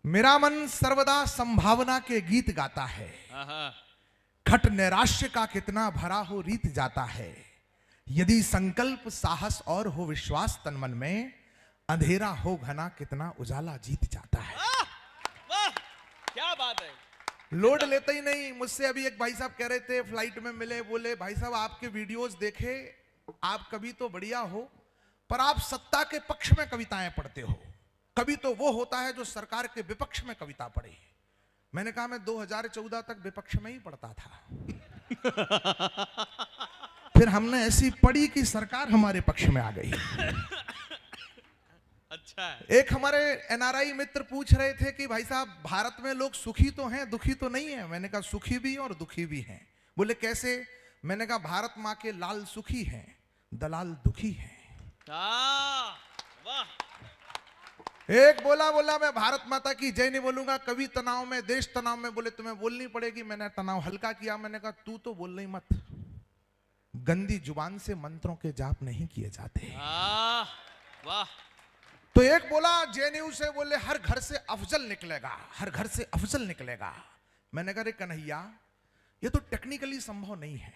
मेरा मन सर्वदा संभावना के गीत गाता है। खट नैराश्य का कितना भरा हो रीत जाता है। यदि संकल्प साहस और हो विश्वास तन मन में, अंधेरा हो घना कितना उजाला जीत जाता है। वाह, क्या बात है। लोड लेते ही नहीं। मुझसे अभी एक भाई साहब कह रहे थे, फ्लाइट में मिले, बोले भाई साहब आपके वीडियोस देखे, आप कभी तो बढ़िया हो पर आप सत्ता के पक्ष में कविताएं पढ़ते हो, कभी तो वो होता है जो सरकार के विपक्ष में कविता पढ़े। मैंने कहा मैं 2014 तक विपक्ष में ही पढ़ता था। फिर हमने ऐसी पढ़ी कि सरकार हमारे पक्ष में आ गई। अच्छा है। एक हमारे एनआरआई मित्र पूछ रहे थे कि भाई साहब भारत में लोग सुखी तो हैं, दुखी तो नहीं है। मैंने कहा सुखी भी और दुखी भी हैं। बोले कैसे? मैंने कहा भारत माँ के लाल सुखी हैं, दलाल दुखी हैं। वाह। एक बोला मैं भारत माता की जय नहीं बोलूंगा, कभी तनाव में, देश तनाव में। बोले तुम्हें बोलनी पड़ेगी। मैंने तनाव हल्का किया। मैंने कहा तू तो बोल नहीं मत, गंदी जुबान से मंत्रों के जाप नहीं किए जाते। वाह। तो एक बोला जेएनयू से, बोले हर घर से अफजल निकलेगा, हर घर से अफजल निकलेगा। मैंने कहा रे कन्हैया, ये तो टेक्निकली संभव नहीं है।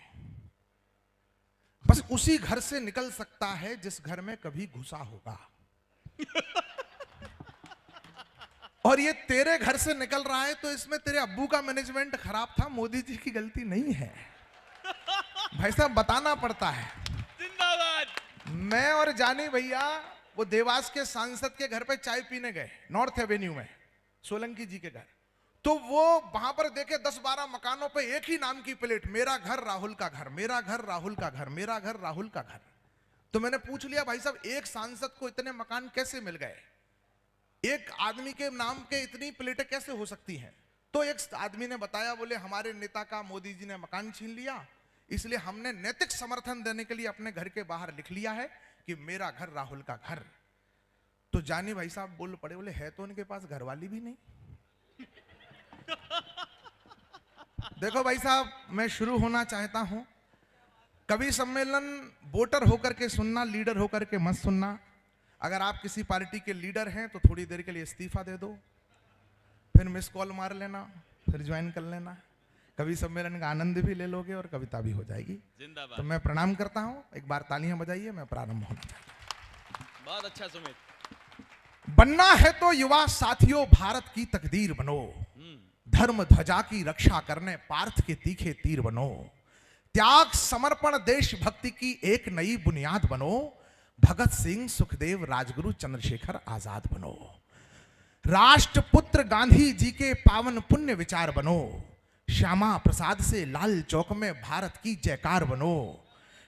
बस उसी घर से निकल सकता है जिस घर में कभी घुसा होगा। और ये तेरे घर से निकल रहा है तो इसमें तेरे अब्बू का मैनेजमेंट खराब था, मोदी जी की गलती नहीं है। भाई साहब बताना पड़ता है। जिंदाबाद। मैं और जानी भैया वो देवास के सांसद के घर पे चाय पीने गए, नॉर्थ एवेन्यू में, सोलंकी जी के घर। तो वो वहां पर देखे 10-12 मकानों पे एक ही नाम की प्लेट, मेरा घर राहुल का घर, मेरा घर राहुल का घर, मेरा घर राहुल का घर। तो मैंने पूछ लिया भाई साहब एक सांसद को इतने मकान कैसे मिल गए, एक आदमी के नाम के इतनी प्लेटें कैसे हो सकती हैं? तो एक आदमी ने बताया, बोले हमारे नेता का मोदी जी ने मकान छीन लिया, इसलिए हमने नैतिक समर्थन देने के लिए अपने घर के बाहर लिख लिया है कि मेरा घर राहुल का घर। तो जानी भाई साहब बोल पड़े, बोले है तो उनके पास घरवाली भी नहीं। देखो भाई साहब, मैं शुरू होना चाहता हूं। कभी सम्मेलन वोटर होकर के सुनना, लीडर होकर के मत सुनना। अगर आप किसी पार्टी के लीडर हैं तो थोड़ी देर के लिए इस्तीफा दे दो, फिर मिस कॉल मार लेना, फिर ज्वाइन कर लेना। कभी सम्मेलन का आनंद भी ले लोगे और कविता भी हो जाएगी। जिंदाबाद। तो मैं प्रणाम करता हूं, एक बार तालियां बजाइए, मैं प्रारंभ होना चाहता हूं। बहुत अच्छा सुमित। बनना है तो युवा साथियों भारत की तकदीर बनो, धर्म ध्वजा की रक्षा करने पार्थ के तीखे तीर बनो, त्याग समर्पण देशभक्ति की एक नई बुनियाद बनो, भगत सिंह सुखदेव राजगुरु चंद्रशेखर आजाद बनो, राष्ट्रपुत्र गांधी जी के पावन पुण्य विचार बनो, श्यामा प्रसाद से लाल चौक में भारत की जयकार बनो।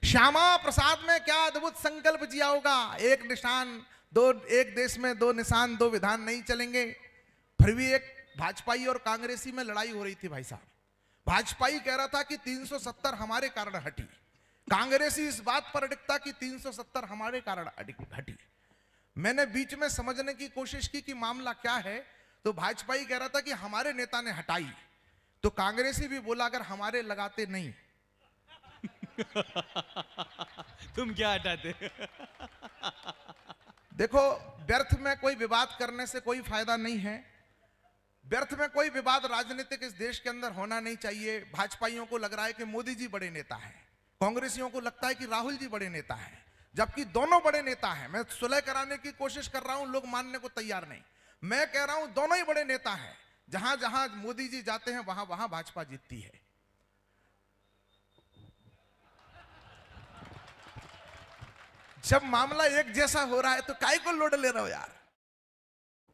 श्यामा प्रसाद में क्या अद्भुत संकल्प जिया होगा, एक निशान दो, एक देश में दो निशान दो विधान नहीं चलेंगे। फिर भी एक भाजपाई और कांग्रेसी में लड़ाई हो रही थी भाई साहब। भाजपाई कह रहा था कि 370 हमारे कारण हटी, कांग्रेसी इस बात पर अड़िगता कि 370 हमारे कारण हटी। मैंने बीच में समझने की कोशिश की कि मामला क्या है। तो भाजपाई कह रहा था कि हमारे नेता ने हटाई, तो कांग्रेसी भी बोला अगर हमारे लगाते नहीं। तुम क्या हटाते? देखो, व्यर्थ में कोई विवाद करने से कोई फायदा नहीं है। व्यर्थ में कोई विवाद राजनीतिक इस देश के अंदर होना नहीं चाहिए। भाजपाइयों को लग रहा है कि मोदी जी बड़े नेता हैं, कांग्रेसियों को लगता है कि राहुल जी बड़े नेता हैं, जबकि दोनों बड़े नेता हैं। मैं सुलह कराने की कोशिश कर रहा हूं, लोग मानने को तैयार नहीं। मैं कह रहा हूं दोनों ही बड़े नेता हैं। जहां जहां मोदी जी जाते हैं वहां वहां भाजपा जीतती है। जब मामला एक जैसा हो रहा है तो काहे को लोड ले रहे हो यार?